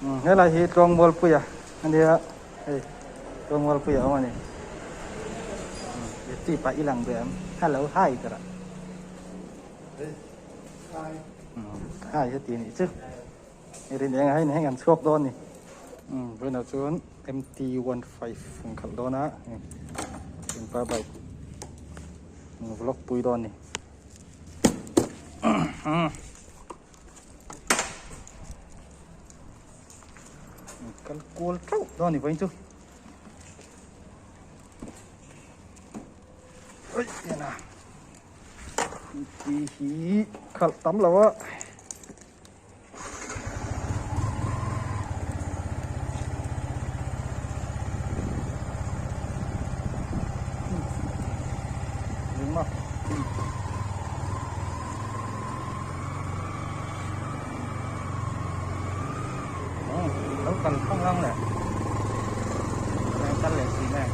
Thế là hi trong mall puya anh đi ạ. Trong mall puya mà này chỉ phải ilang về em hello hi cả hi hết tiền chứนี่เรียนยังไงนี่ให้งานชวกโดนนี่เพื่อนเอาชวน MT15 ขับโดนนะเป็นปลาใบวล็อกปุยโดนนี่กันกวนเท่าโดนนี่ไปจุ๊เฮ้ยเนี่ยนะหีขับตั้มแล้ววะđấu cần không long này đang cắt lẻ xí này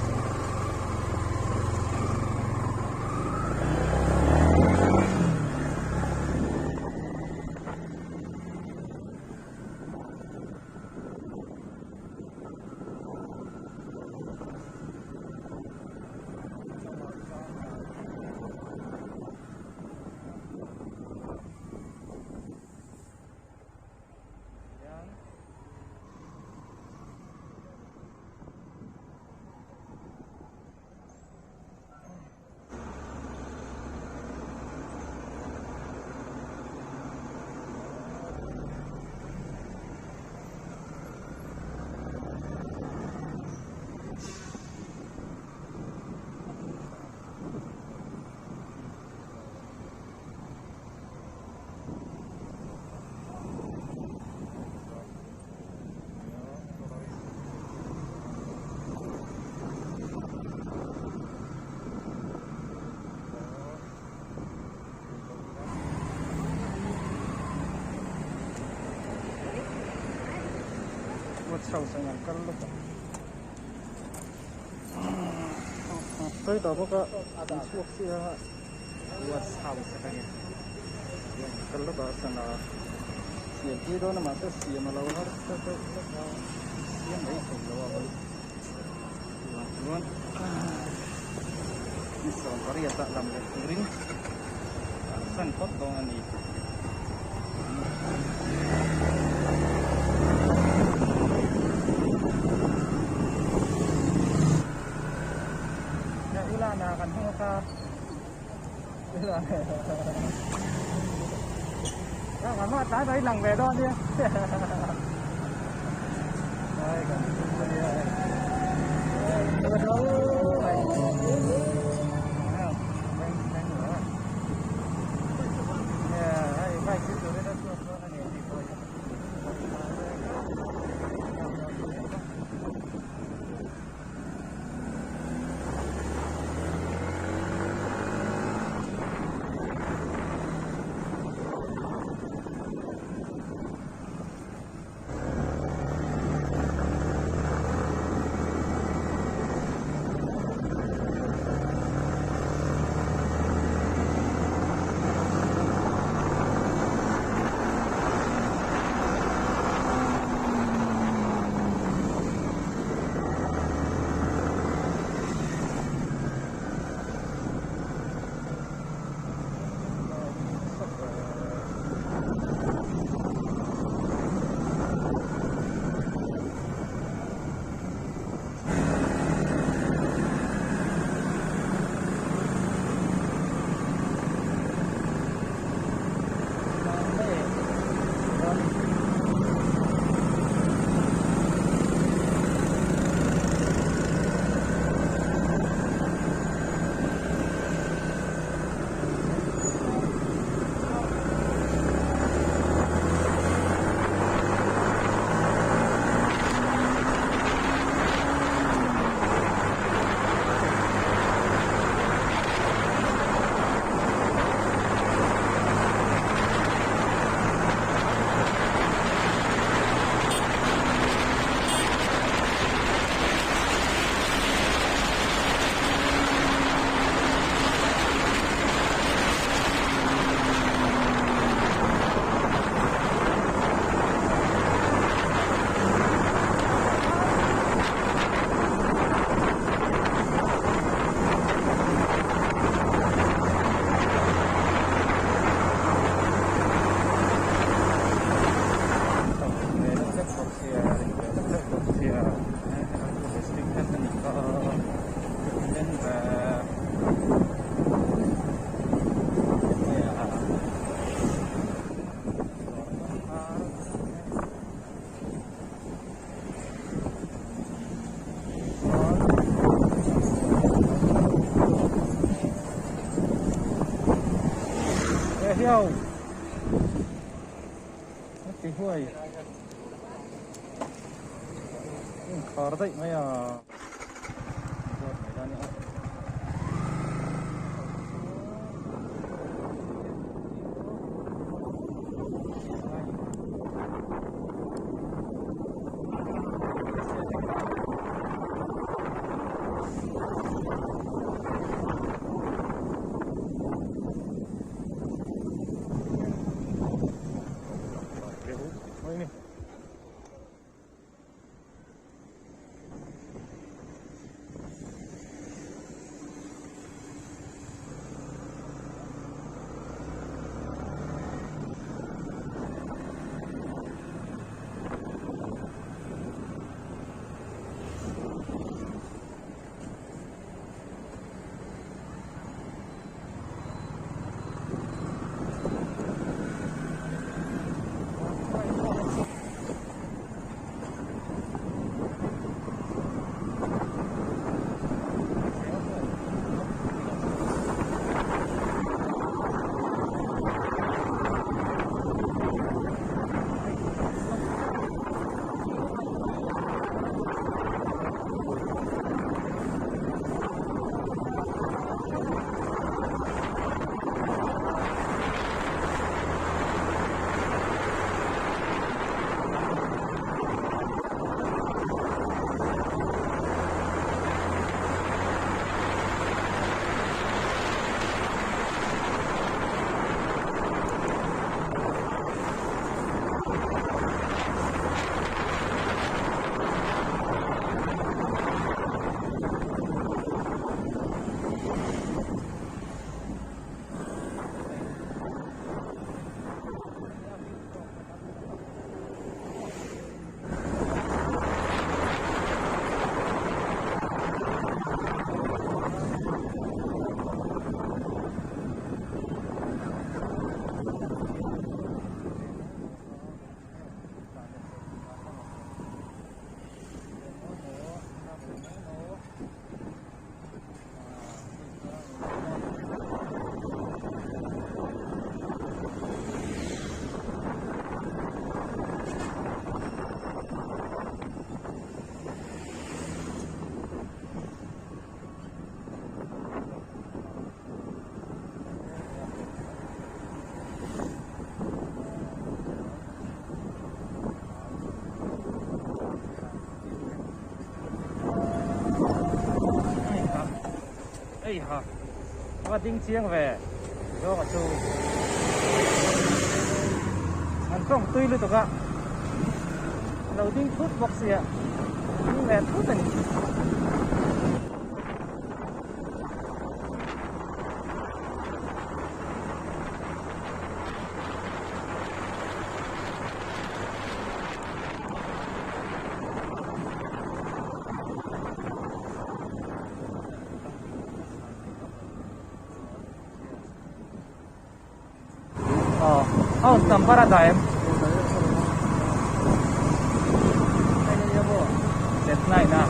sau sang ngàn cân lúc tới đó có suốt xưa qua sau sẽ cái cân lúc đó sang là xỉa kia đó mà cái xỉa mà lâu hết cái xỉa mấy chục lâu rồi luôn đi sòng có riêng tại làm được ring sân tốt đó anh đi na kan hong ka mà nó trái đấy lằng về đó đi đây còn nhau cái huôi khó đấy mấy à rồi phải ra nữa hả và tiếng chiêng về do mà chú ăn không tươi luôn tụi ạ đầu tiên phút bọc xìa nhưng mà phút này house ng paradigm. Set 9 na.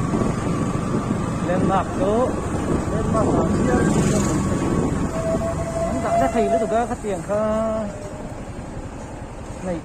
Landmark to. Landmark ang siya. Ang dami na kayo ito ka katiyang ka. Này.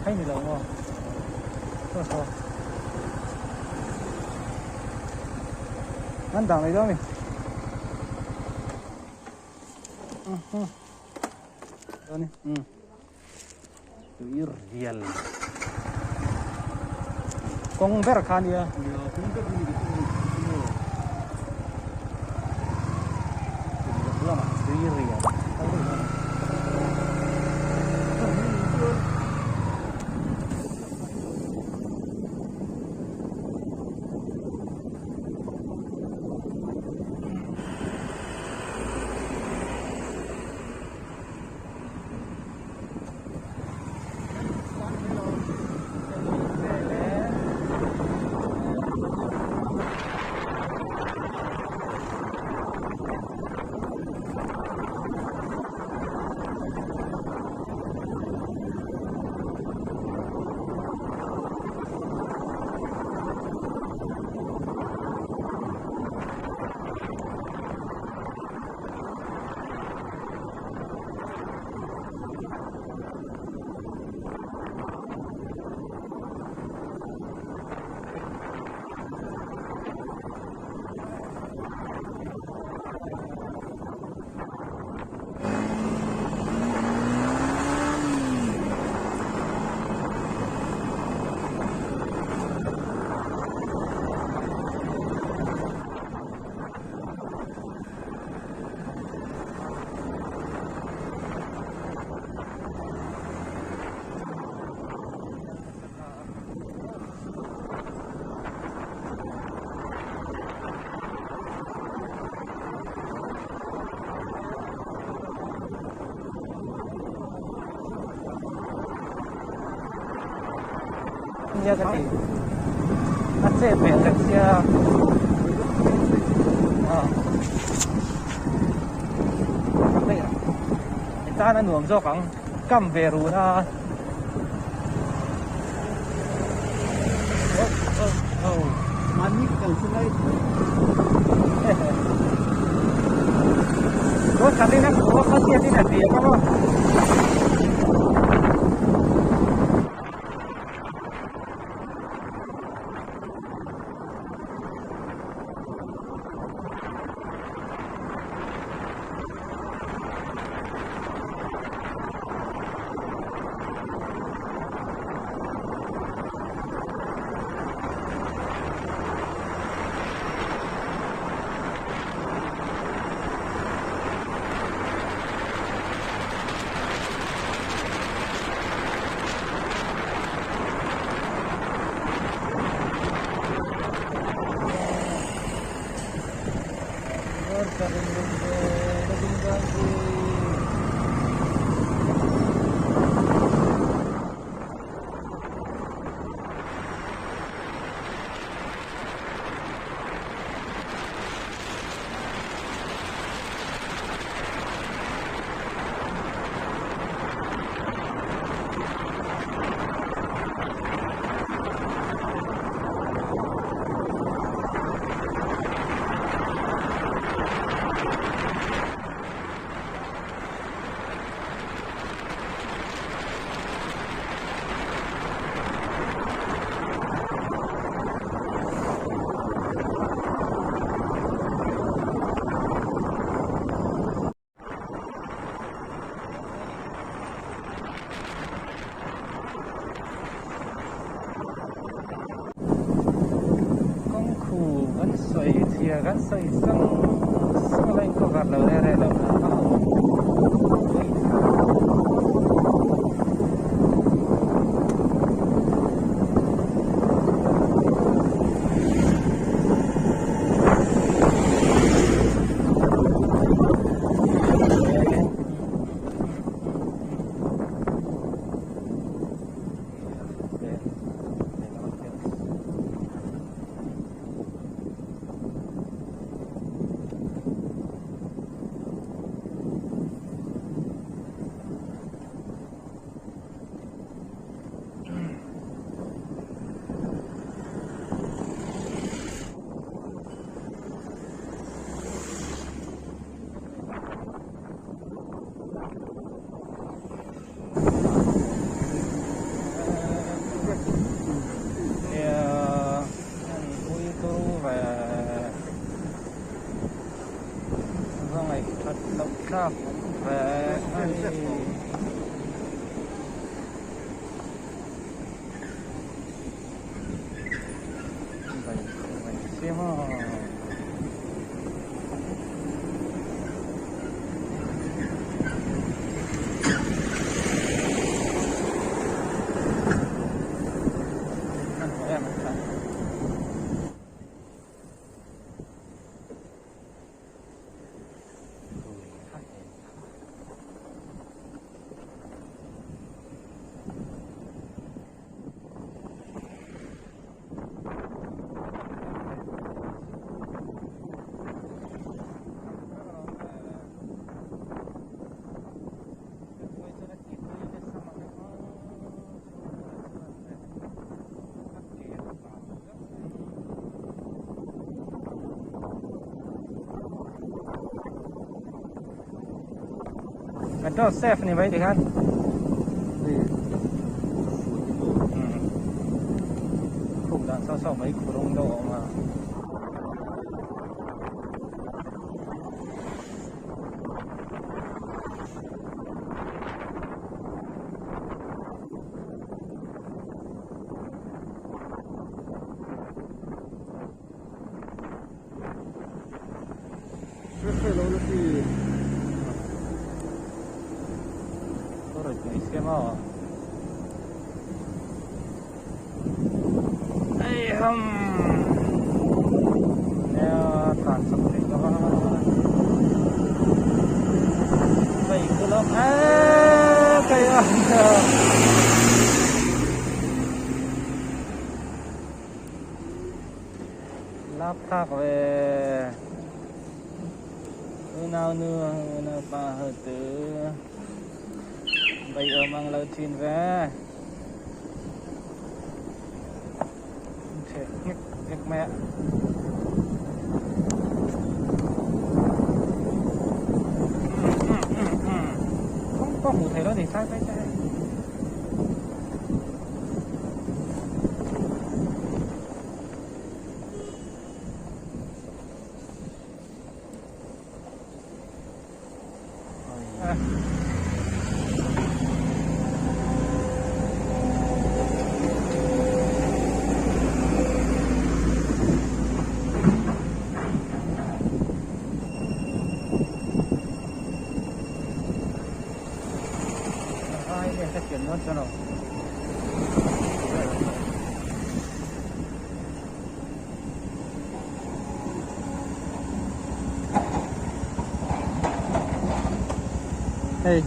Thấy gì lộn không? Thôi. Anh tặng này đó mình. Đó này. tui riel kong ber khania lama tui riel nya cái nó sẽ về được chưa đây ta nó nuông cho càng cầm về rồi đó Manik kalau sungai. Có khả năng có phát hiện cái gì không? Kan sa isang line cover daw nere daw kia mà Itu safe nih baik kan? Khúc đạn sau mấy khu đông độ mà rất lâu lúc thì rồi xem mà ai không nè tàn sập thì nó vậy cứ lắm cái lắp thác về nào nữa nào pa hơi từ bây giờ mang lời tin về sẽ nhắc mẹ không có một thế đó thì sai phải sai sẽ chuyển luôn cho nó hey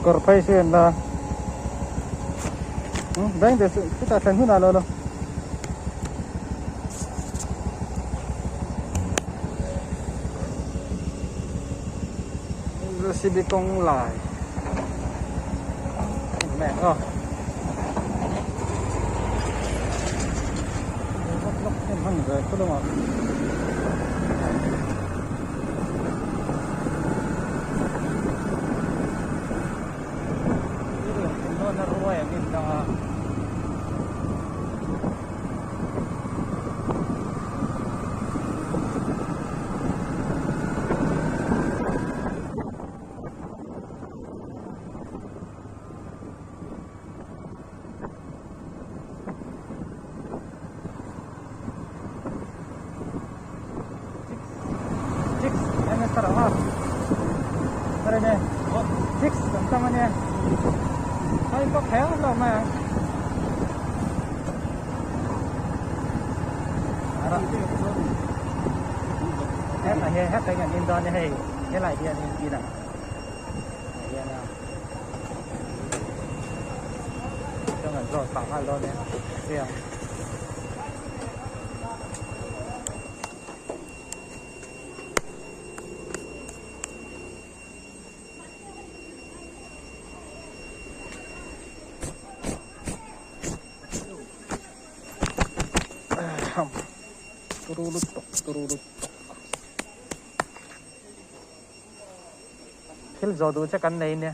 korpai sih anda bank deh kita sentuh nalo lo si bị công lại mẹ ơi lóc thêm hẳn rồi có đúng không nó ruồi ở bên đó Sarawak. Đây nè, 6 tentang nè. Thôi có khéo đâu mà. Hết là hết cái ngành in don này, cái lại điện gì này. Điện nào. Cho ngành rồi phẳng hai lon nè. Xem. Turut. Phil gió đủ chắc ăn này nè.